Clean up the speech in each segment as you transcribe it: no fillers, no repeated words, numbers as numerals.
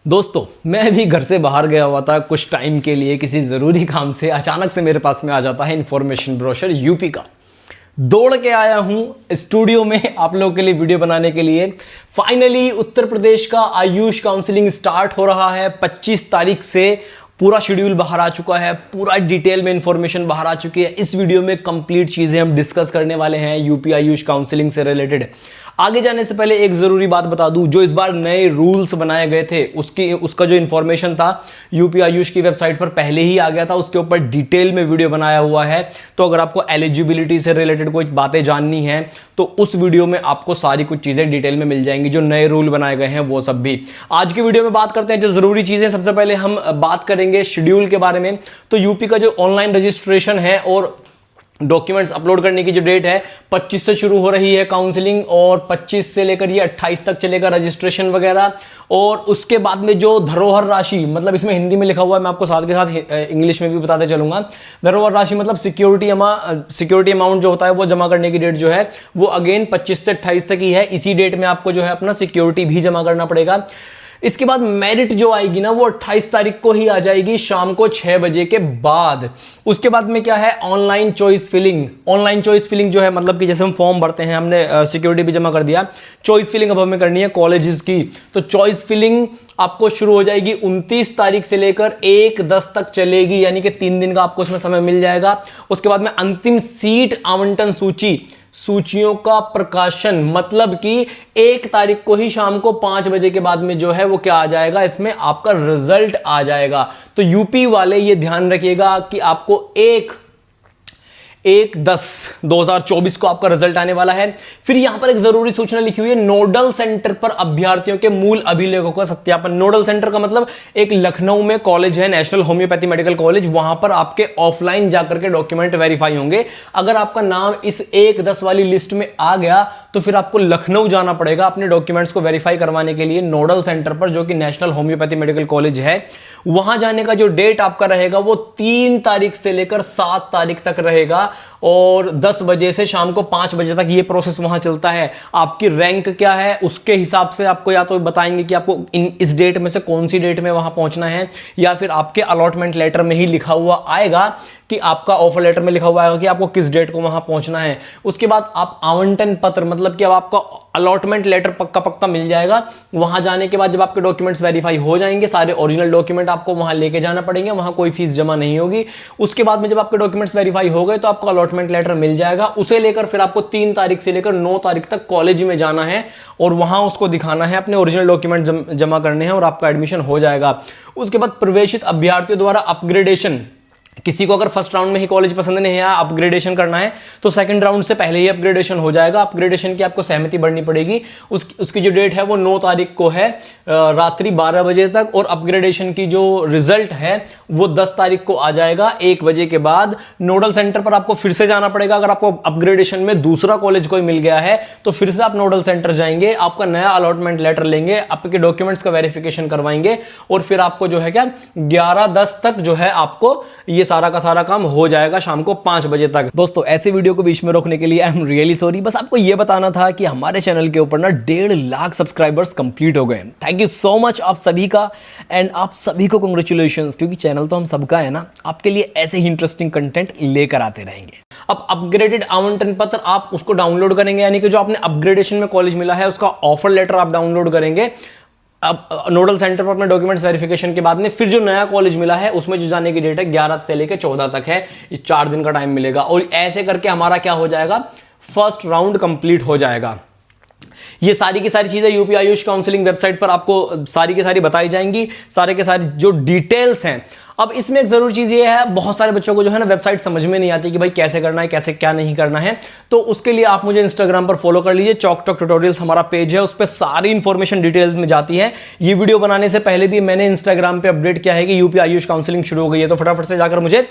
दोस्तों, मैं भी घर से बाहर गया हुआ था कुछ टाइम के लिए किसी ज़रूरी काम से। अचानक से मेरे पास में आ जाता है इन्फॉर्मेशन ब्रोशर यूपी का। दौड़ के आया हूँ स्टूडियो में आप लोगों के लिए वीडियो बनाने के लिए। फाइनली उत्तर प्रदेश का आयुष काउंसलिंग स्टार्ट हो रहा है 25 तारीख से। पूरा शेड्यूल बाहर आ चुका है, पूरा डिटेल में इंफॉर्मेशन बाहर आ चुकी है। इस वीडियो में कंप्लीट चीज़ें हम डिस्कस करने वाले हैं यूपी आयुष काउंसलिंग से रिलेटेड। आगे जाने से पहले एक जरूरी बात बता दूं, जो इस बार नए रूल्स बनाए गए थे उसका जो इंफॉर्मेशन था यूपी आयुष की वेबसाइट पर पहले ही आ गया था। उसके ऊपर डिटेल में वीडियो बनाया हुआ है। तो अगर आपको एलिजिबिलिटी से रिलेटेड कोई बातें जाननी है तो उस वीडियो में आपको सारी कुछ चीजें डिटेल में मिल जाएंगी, जो नए रूल बनाए गए हैं वो सब भी। आज की वीडियो में बात करते हैं जो जरूरी चीजें। सबसे पहले हम बात करेंगे शेड्यूल के बारे में। तो यूपी का जो ऑनलाइन रजिस्ट्रेशन है और डॉक्यूमेंट्स अपलोड करने की जो डेट है 25 से शुरू हो रही है काउंसलिंग, और 25 से लेकर ये 28 तक चलेगा रजिस्ट्रेशन वगैरह। और उसके बाद में जो धरोहर राशि, मतलब इसमें हिंदी में लिखा हुआ है, मैं आपको साथ के साथ इंग्लिश में भी बताते चलूंगा। धरोहर राशि मतलब सिक्योरिटी अमाउंट जो होता है वो जमा करने की डेट जो है वो अगेन 25 से 28 तक ही है। इसी डेट में आपको जो है अपना सिक्योरिटी भी जमा करना पड़ेगा। इसके बाद मेरिट जो आएगी ना वो 28 तारीख को ही आ जाएगी शाम को 6 बजे के बाद। उसके बाद में क्या है, online choice filling. Online choice filling जो है मतलब कि जैसे हम फॉर्म भरते हैं, हमने सिक्योरिटी भी जमा कर दिया, चॉइस फिलिंग अब हमें करनी है कॉलेजेस की। तो चॉइस फिलिंग आपको शुरू हो जाएगी 29 तारीख से लेकर 1/10 तक चलेगी, यानी कि 3 दिन का आपको उसमें समय मिल जाएगा। उसके बाद में अंतिम सीट आवंटन सूचियों का प्रकाशन, मतलब कि 1 तारीख को ही शाम को 5 बजे के बाद में जो है वो क्या आ जाएगा, इसमें आपका रिजल्ट आ जाएगा। तो यूपी वाले ये ध्यान रखिएगा कि आपको 1/10/2024 को आपका रिजल्ट आने वाला है। फिर यहां पर एक जरूरी सूचना लिखी हुई है, नोडल सेंटर पर अभ्यर्थियों के मूल अभिलेखों का सत्यापन। नोडल सेंटर का मतलब एक लखनऊ में कॉलेज है, नेशनल होम्योपैथी मेडिकल कॉलेज, वहां पर आपके ऑफलाइन जाकर के डॉक्यूमेंट वेरीफाई होंगे। अगर आपका नाम इस 1/10 वाली लिस्ट में आ गया तो फिर आपको लखनऊ जाना पड़ेगा अपने डॉक्यूमेंट्स को वेरीफाई करवाने के लिए नोडल सेंटर पर, जो कि नेशनल होम्योपैथी मेडिकल कॉलेज है। वहां जाने का जो डेट आपका रहेगा वो 3 तारीख से लेकर 7 तारीख तक रहेगा, और 10 बजे से शाम को 5 बजे तक ये प्रोसेस वहां चलता है। आपकी रैंक क्या है उसके हिसाब से आपको या तो बताएंगे कि आपको इस डेट में से कौन सी डेट में वहां पहुंचना है, या फिर आपके अलॉटमेंट लेटर में ही लिखा हुआ आएगा कि आपका ऑफर लेटर में लिखा हुआ आएगा कि आपको किस डेट को वहां पहुंचना है। उसके बाद आप आवंटन पत्र, मतलब कि अब आपका अलॉटमेंट लेटर पक्का मिल जाएगा। वहां जाने के बाद जब आपके डॉक्यूमेंट्स वेरीफाई हो जाएंगे, सारे ओरिजिनल डॉक्यूमेंट आपको वहां लेके जाना पड़ेंगे, वहां कोई फीस जमा नहीं होगी। उसके बाद में जब आपके डॉक्यूमेंट्स वेरीफाई हो गए तो आपको अलॉटमेंट लेटर मिल जाएगा। उसे लेकर फिर आपको 3 तारीख से लेकर 9 तारीख तक कॉलेज में जाना है और वहां उसको दिखाना है, अपने ओरिजिनल डॉक्यूमेंट जमा करने हैं और आपका एडमिशन हो जाएगा। उसके बाद प्रवेशित अभ्यर्थियों द्वारा अपग्रेडेशन। किसी को अगर फर्स्ट राउंड में ही कॉलेज पसंद नहीं है, अपग्रेडेशन करना है, तो सेकंड राउंड से पहले ही अपग्रेडेशन हो जाएगा। अपग्रेडेशन की आपको सहमति बढ़नी पड़ेगी। उसकी जो डेट है वो 9 तारीख को है रात्रि 12 बजे तक, और अपग्रेडेशन की जो रिजल्ट है वो 10 तारीख को आ जाएगा 1 बजे के बाद। नोडल सेंटर पर आपको फिर से जाना पड़ेगा। अगर आपको अपग्रेडेशन में दूसरा कॉलेज कोई मिल गया है तो फिर से आप नोडल सेंटर जाएंगे, आपका नया अलॉटमेंट लेटर लेंगे, आपके डॉक्यूमेंट्स का वेरिफिकेशन करवाएंगे, और फिर आपको जो है क्या 11/10 तक जो है आपको ये सारा का सारा काम हो जाएगा शाम को 5 बजे तक। दोस्तों, ऐसे वीडियो को बीच में रोकने के लिए आई एम रियली सॉरी। बस आपको यह बताना था कि हमारे चैनल के ऊपर ना 1.5 लाख सब्सक्राइबर्स कंप्लीट हो गए। थैंक यू सो मच आप सभी का, एंड आप सभी को कांग्रेचुलेशंस, क्योंकि चैनल तो हम सबका है ना। आपके लिए ऐसे ही इंटरेस्टिंग कंटेंट लेकर आते रहेंगे। अब अपग्रेडेड आवंटन पत्र आप उसको डाउनलोड करेंगे, यानी कि जो आपने अपग्रेडेशन में कॉलेज मिला है उसका ऑफर लेटर आप डाउनलोड करेंगे। अब नोडल सेंटर पर अपने डॉक्यूमेंट्स वेरिफिकेशन के बाद में फिर जो नया कॉलेज मिला है उसमें जो जाने की डेट है 11 से लेकर 14 तक है। इस 4 दिन का टाइम मिलेगा, और ऐसे करके हमारा क्या हो जाएगा, फर्स्ट राउंड कंप्लीट हो जाएगा। ये सारी की सारी चीजें यूपी आयुष काउंसलिंग वेबसाइट पर आपको सारी की सारी बताई जाएंगी, सारे के सारे जो डिटेल्स हैं। अब इसमें एक जरूरी चीज ये है, बहुत सारे बच्चों को जो है ना वेबसाइट समझ में नहीं आती कि भाई कैसे करना है, कैसे क्या नहीं करना है। तो उसके लिए आप मुझे इंस्टाग्राम पर फॉलो कर लीजिए, चॉक टॉक ट्यूटोरियल्स हमारा पेज है, उस पर सारी इंफॉर्मेशन डिटेल्स में जाती है। ये वीडियो बनाने से पहले भी मैंने इंस्टाग्राम पे अपडेट किया है कि यूपी आयुष काउंसलिंग शुरू हो गई है, तो फटाफट से जाकर मुझे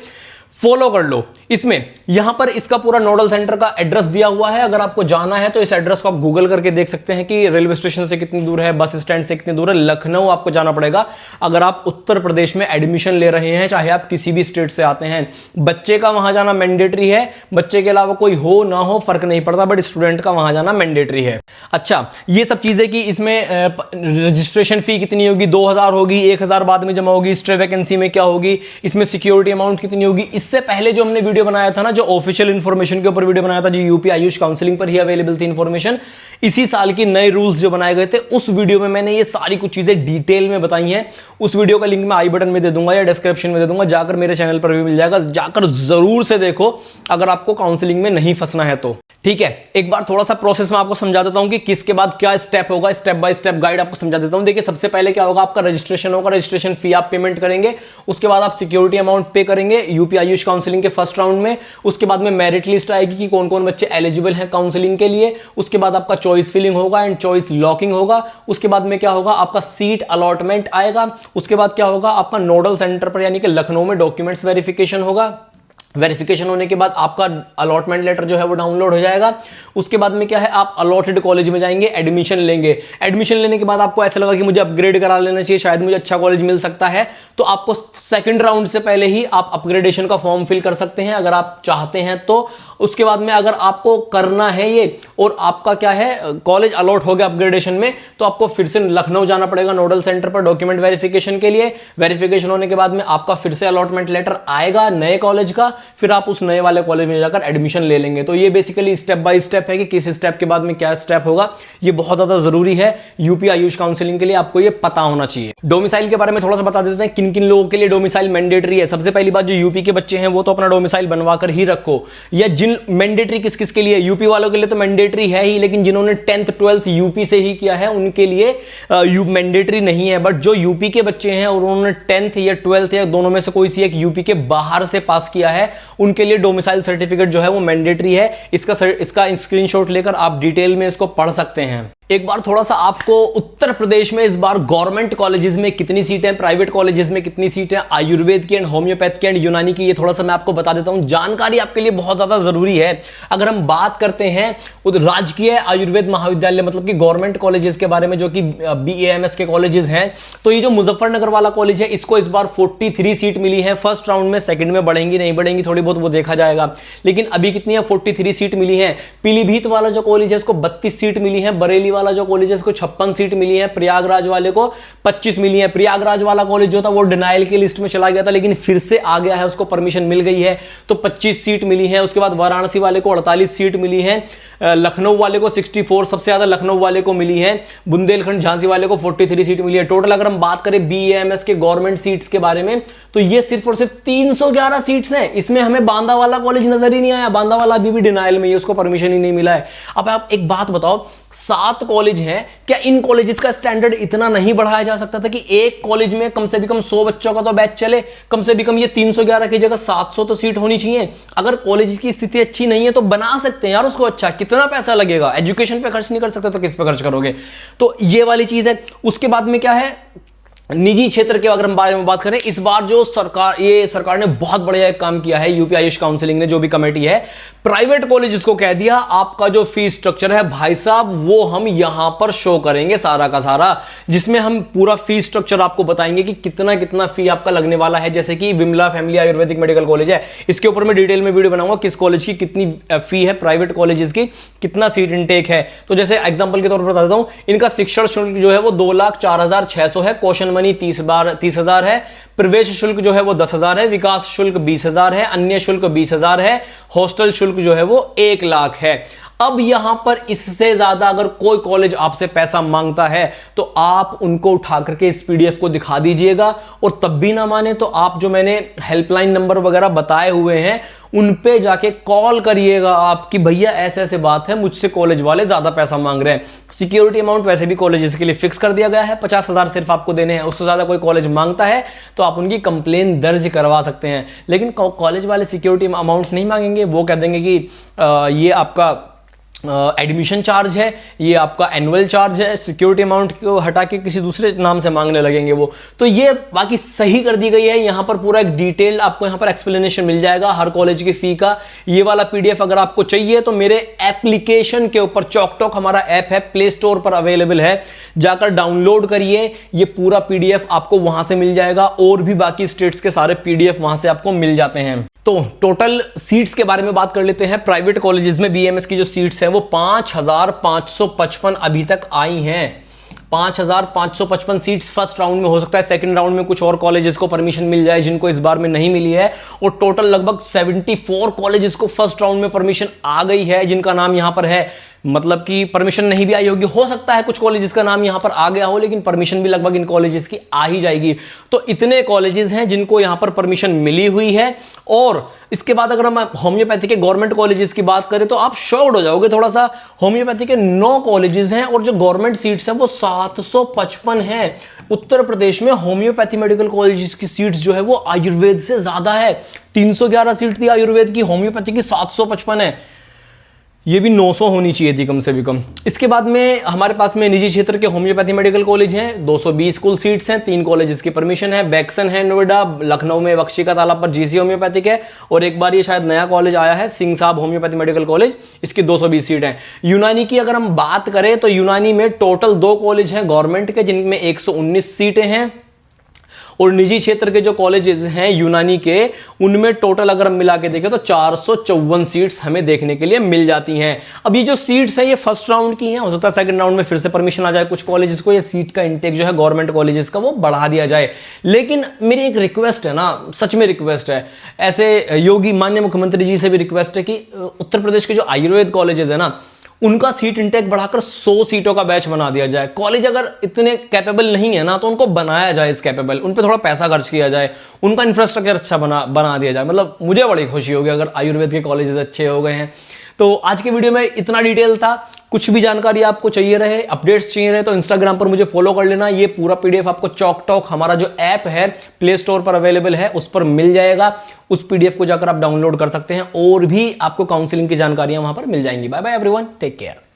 फॉलो कर लो। इसमें यहां पर इसका पूरा नोडल सेंटर का एड्रेस दिया हुआ है। अगर आपको जाना है तो इस एड्रेस को आप गूगल करके देख सकते हैं कि रेलवे स्टेशन से कितनी दूर है, बस स्टैंड से कितनी दूर है। लखनऊ आपको जाना पड़ेगा अगर आप उत्तर प्रदेश में एडमिशन ले रहे हैं, चाहे आप किसी भी स्टेट से आते हैं। बच्चे का वहां जाना मैंडेटरी है, बच्चे के अलावा कोई हो ना हो फर्क नहीं पड़ता, बट स्टूडेंट का वहां जाना मैंडेटरी है। अच्छा, ये सब चीजें कि इसमें रजिस्ट्रेशन फी कितनी होगी, 2000 होगी, 1000 बाद में जमा होगी, स्ट्रे वैकेंसी में क्या होगी, इसमें सिक्योरिटी अमाउंट कितनी होगी। इससे पहले जो हमने वीडियो बनाया था ना, जो ऑफिशियल इंफॉर्मेशन के ऊपर वीडियो बनाया था, जो यूपी आयुष काउंसलिंग पर ही अवेलेबल थी इंफॉर्मेशन, इसी साल की नए रूल्स जो बनाए गए थे, उस वीडियो में मैंने ये सारी कुछ चीजें डिटेल में बताई हैं। उस वीडियो का लिंक मैं आई बटन में दे दूंगा या डिस्क्रिप्शन में दे दूंगा, जाकर मेरे चैनल पर भी मिल जाएगा, जाकर जरूर से देखो अगर आपको काउंसलिंग में नहीं फंसना है तो। ठीक है, एक बार थोड़ा सा प्रोसेस में आपको समझा देता हूं कि किसके बाद क्या स्टेप होगा, स्टेप बाय स्टेप गाइड आपको समझा देता हूं। देखिए, सबसे पहले क्या होगा, आपका रजिस्ट्रेशन होगा, रजिस्ट्रेशन फी आप पेमेंट करेंगे, उसके बाद आप सिक्योरिटी अमाउंट पे करेंगे यूपी आयुष काउंसलिंग के फर्स्ट राउंड में। उसके बाद में मेरिट लिस्ट आएगी कि कौन कौन बच्चे एलिजिबल हैं काउंसलिंग के लिए। उसके बाद आपका चॉइस फिलिंग होगा एंड चॉइस लॉकिंग होगा। उसके बाद में क्या होगा, आपका सीट अलॉटमेंट आएगा। उसके बाद क्या होगा, आपका नोडल सेंटर पर यानी कि लखनऊ में डॉक्यूमेंट्स वेरिफिकेशन होगा। वेरिफिकेशन होने के बाद आपका अलॉटमेंट लेटर जो है वो डाउनलोड हो जाएगा। उसके बाद में क्या है, आप अलॉटेड कॉलेज में जाएंगे, एडमिशन लेंगे। एडमिशन लेने के बाद आपको ऐसा लगा कि मुझे अपग्रेड करा लेना चाहिए, शायद मुझे अच्छा कॉलेज मिल सकता है, तो आपको सेकंड राउंड से पहले ही आप अपग्रेडेशन का फॉर्म फिल कर सकते हैं अगर आप चाहते हैं तो। उसके बाद में अगर आपको करना है ये और आपका क्या है, कॉलेज अलॉट हो गया अपग्रेडेशन में, तो आपको फिर से लखनऊ जाना पड़ेगा नोडल सेंटर पर डॉक्यूमेंट वेरिफिकेशन के लिए। वेरिफिकेशन होने के बाद में आपका फिर से अलॉटमेंट लेटर आएगा नए कॉलेज का, फिर आप उस नए वाले कॉलेज में जाकर एडमिशन ले लेंगे। तो ये बेसिकली स्टेप बाय स्टेप है कि किस स्टेप के बाद में क्या स्टेप होगा। ये बहुत ज्यादा जरूरी है यूपी आयुष काउंसलिंग के लिए, आपको ये पता होना चाहिए। डोमिसाइल के बारे में थोड़ा सा बता देते हैं, किन किन लोगों के लिए डोमिसाइल मैंडेटरी है। सबसे पहली बात, जो यूपी के बच्चे हैं वो तो अपना डोमिसाइल बनवाकर ही रखो। या जिन मैंडेटरी किस किस के लिए, यूपी वालों के लिए तो मैंडेटरी है ही, लेकिन जिन्होंने 10th 12th यूपी से ही किया है उनके लिए मैंडेटरी नहीं है। बट जो यूपी के बच्चे हैं और उन्होंने 10th या 12th या दोनों में से कोई सी एक यूपी के बाहर से पास किया है, उनके लिए डोमिसाइल सर्टिफिकेट जो है वो मैंडेटरी है। इसका स्क्रीनशॉट लेकर आप डिटेल में इसको पढ़ सकते हैं। एक बार थोड़ा सा आपको उत्तर प्रदेश में इस बार गवर्नमेंट कॉलेजेस में कितनी सीटें, प्राइवेट कॉलेजेस में कितनी सीटें, आयुर्वेद की एंड होम्योपैथ की एंड यूनानी की, ये थोड़ा सा मैं आपको बता देता हूं। जानकारी आपके लिए बहुत ज्यादा जरूरी है। अगर हम बात करते हैं राजकीय आयुर्वेद महाविद्यालय मतलब कि गवर्नमेंट कॉलेजेस के बारे में, जो कि BAMS के कॉलेजेस हैं, तो ये जो मुजफ्फरनगर वाला कॉलेज है, इसको इस बार 43 सीट मिली है फर्स्ट राउंड में। सेकंड में बढ़ेंगी नहीं बढ़ेंगी थोड़ी बहुत वो देखा जाएगा, लेकिन अभी कितनी है, 43 सीट मिली है। पीलीभीत वाला जो कॉलेज है इसको 32 सीट मिली है। बरेली वाला जो कॉलेज है इसको 56 सीट मिली है। प्रयागराज वाले को 25 मिली है। प्रयागराज वाला कॉलेज जो था वो डिनाइल की लिस्ट में चला गया था, लेकिन फिर से आ गया है, उसको परमिशन मिल गई है, तो 25 सीट मिली है। उसके बाद वाराणसी वाले को 48 सीट मिली है। लखनऊ वाले को 64, सबसे ज्यादा लखनऊ वाले को मिली है। बुंदेलखंड झांसी वाले को 43 सीट मिली है। टोटल अगर हम बात करें BAMS के गवर्नमेंट सीट्स के बारे में, तो ये सिर्फ और सिर्फ 311 सीट्स हैं। इसमें हमें बांदा वाला कॉलेज नजर ही नहीं आया। बांदा वाला अभी भी डिनाइल में है, उसको परमिशन ही नहीं मिला है। अब आप एक बात बताओ, 7 कॉलेज हैं, क्या इन कॉलेजेस का स्टैंडर्ड इतना नहीं बढ़ाया जा सकता था कि एक कॉलेज में कम से कम 100 बच्चों का तो बैच चले? कम से कम ये 311 की जगह 700 तो सीट होनी चाहिए। अगर कॉलेज की स्थिति अच्छी नहीं है तो बना सकते हैं यार उसको अच्छा। कितना पैसा लगेगा, एजुकेशन पे खर्च नहीं कर सकते तो किस पे खर्च करोगे? तो ये वाली चीज है। उसके बाद में क्या है, निजी क्षेत्र के अगर हम बारे में बात करें, इस बार जो सरकार ने बहुत बढ़िया एक काम किया है, यूपी आयुष काउंसलिंग ने, जो भी कमेटी है, प्राइवेट कॉलेजेस को कह दिया आपका जो फीस स्ट्रक्चर है भाई साहब वो हम यहां पर शो करेंगे सारा का सारा, जिसमें हम पूरा फीस स्ट्रक्चर आपको बताएंगे कि कितना कितना फी आपका लगने वाला है। जैसे कि Vimla family Ayurvedic medical college है, इसके ऊपर मैं डिटेल में वीडियो बनाऊंगा किस कॉलेज की कितनी फी है, प्राइवेट कॉलेजेस की कितना सीट इनटेक है। तो जैसे एग्जांपल के तौर पर बता देता हूं, इनका शिक्षण शुल्क जो है वो 2,04,600 है, क्वेश्चन मनी 30,000 है, प्रवेश शुल्क जो है वो 10,000 है, विकास शुल्क 20,000 है, अन्य शुल्क 20,000 है, हॉस्टल शुल्क जो है वो 1 लाख है। अब यहां पर इससे ज्यादा अगर कोई कॉलेज आपसे पैसा मांगता है तो आप उनको उठा करके इस PDF को दिखा दीजिएगा, और तब भी ना माने तो आप जो मैंने हेल्पलाइन नंबर वगैरह बताए हुए हैं उन पे जाके कॉल करिएगा आप कि भैया ऐसे ऐसे बात है, मुझसे कॉलेज वाले ज्यादा पैसा मांग रहे हैं। सिक्योरिटी अमाउंट वैसे भी कॉलेजेस के लिए फिक्स कर दिया गया है, 50,000 सिर्फ आपको देने हैं। उससे ज्यादा कोई कॉलेज मांगता है तो आप उनकी कंप्लेन दर्ज करवा सकते हैं, लेकिन कॉलेज वाले सिक्योरिटी अमाउंट नहीं मांगेंगे। वो कह देंगे कि ये आपका एडमिशन चार्ज है, ये आपका एनुअल चार्ज है, सिक्योरिटी अमाउंट को हटा के किसी दूसरे नाम से मांगने लगेंगे वो, तो ये बाकी सही कर दी गई है। यहां पर पूरा एक डिटेल आपको यहां पर एक्सप्लेनेशन मिल जाएगा हर कॉलेज की फी का। ये वाला पीडीएफ अगर आपको चाहिए तो मेरे एप्लीकेशन के ऊपर चॉकटॉक हमारा ऐप है, प्ले स्टोर पर अवेलेबल है, जाकर डाउनलोड करिए। ये पूरा पीडीएफ आपको वहां से मिल जाएगा, और भी बाकी स्टेट्स के सारे पीडीएफ वहां से आपको मिल जाते हैं। तो टोटल सीट्स के बारे में बात कर लेते हैं। प्राइवेट कॉलेजेस में बीएमएस की जो सीट्स हैं वो 5555 अभी तक आई हैं। 5555 सीट्स फर्स्ट राउंड में, हो सकता है सेकंड राउंड में कुछ और कॉलेजेस को परमिशन मिल जाए जिनको इस बार में नहीं मिली है, और टोटल लगभग 74 कॉलेजेस को फर्स्ट राउंड में परमिशन आ गई है, जिनका नाम यहां पर है। मतलब कि परमिशन नहीं भी आई होगी, हो सकता है कुछ कॉलेजेस का नाम यहां पर आ गया हो, लेकिन परमिशन भी लगभग इन कॉलेजेस की आ ही जाएगी। तो इतने कॉलेजेस हैं जिनको यहां पर परमिशन मिली हुई है। और इसके बाद अगर हम होम्योपैथी के गवर्नमेंट कॉलेजेस की बात करें तो आप शॉक्ड हो जाओगे थोड़ा सा। होम्योपैथी के 9 कॉलेजेस हैं और जो गवर्नमेंट सीट्स हैं वो 755 हैं। उत्तर प्रदेश में होम्योपैथी मेडिकल कॉलेजेस की सीट्स जो है वो आयुर्वेद से ज्यादा है। 311 सीट थी आयुर्वेद की, होम्योपैथी की 755 है। ये भी 900 होनी चाहिए थी कम से भी कम। इसके बाद में हमारे पास में निजी क्षेत्र के होम्योपैथी मेडिकल कॉलेज हैं, 220 कुल सीट्स हैं, 3 कॉलेजेस की परमिशन है। बैक्सन है नोएडा, लखनऊ में बख्शी का तालाब पर जीसी होम्योपैथिक है, और एक बार ये शायद नया कॉलेज आया है सिंह साहब होम्योपैथी मेडिकल कॉलेज, इसकी 220 सीट है। यूनानी की अगर हम बात करें तो यूनानी में टोटल 2 कॉलेज हैं गवर्नमेंट के, जिनमें 119 सीटें हैं, और निजी क्षेत्र के जो कॉलेजेस हैं यूनानी के, उनमें टोटल अगर हम मिला के देखें तो 454 सीट्स हमें देखने के लिए मिल जाती हैं। अब ये जो सीट्स हैं ये फर्स्ट राउंड की हैं, हो सकता है सेकंड राउंड में फिर से परमिशन आ जाए कुछ कॉलेजेस को, ये सीट का इंटेक जो है गवर्नमेंट कॉलेजेस का वो बढ़ा दिया जाए। लेकिन मेरी एक रिक्वेस्ट है ना, सच में रिक्वेस्ट है, ऐसे योगी माननीय मुख्यमंत्री जी से भी रिक्वेस्ट है कि उत्तर प्रदेश के जो आयुर्वेद कॉलेजेस है ना, उनका सीट इंटेक बढ़ाकर 100 सीटों का बैच बना दिया जाए। कॉलेज अगर इतने कैपेबल नहीं है ना तो उनको बनाया जाए इस कैपेबल, उन पे थोड़ा पैसा खर्च किया जाए, उनका इंफ्रास्ट्रक्चर अच्छा बना दिया जाए। मतलब मुझे बड़ी खुशी होगी अगर आयुर्वेद के कॉलेजेस अच्छे हो गए हैं। तो आज के वीडियो में इतना डिटेल था। कुछ भी जानकारी आपको चाहिए रहे, अपडेट्स चाहिए रहे, तो इंस्टाग्राम पर मुझे फॉलो कर लेना। ये पूरा पीडीएफ आपको चॉकटॉक हमारा जो ऐप है प्ले स्टोर पर अवेलेबल है, उस पर मिल जाएगा। उस पीडीएफ को जाकर आप डाउनलोड कर सकते हैं, और भी आपको काउंसलिंग की जानकारियां वहां पर मिल जाएंगी। Bye bye everyone, take care.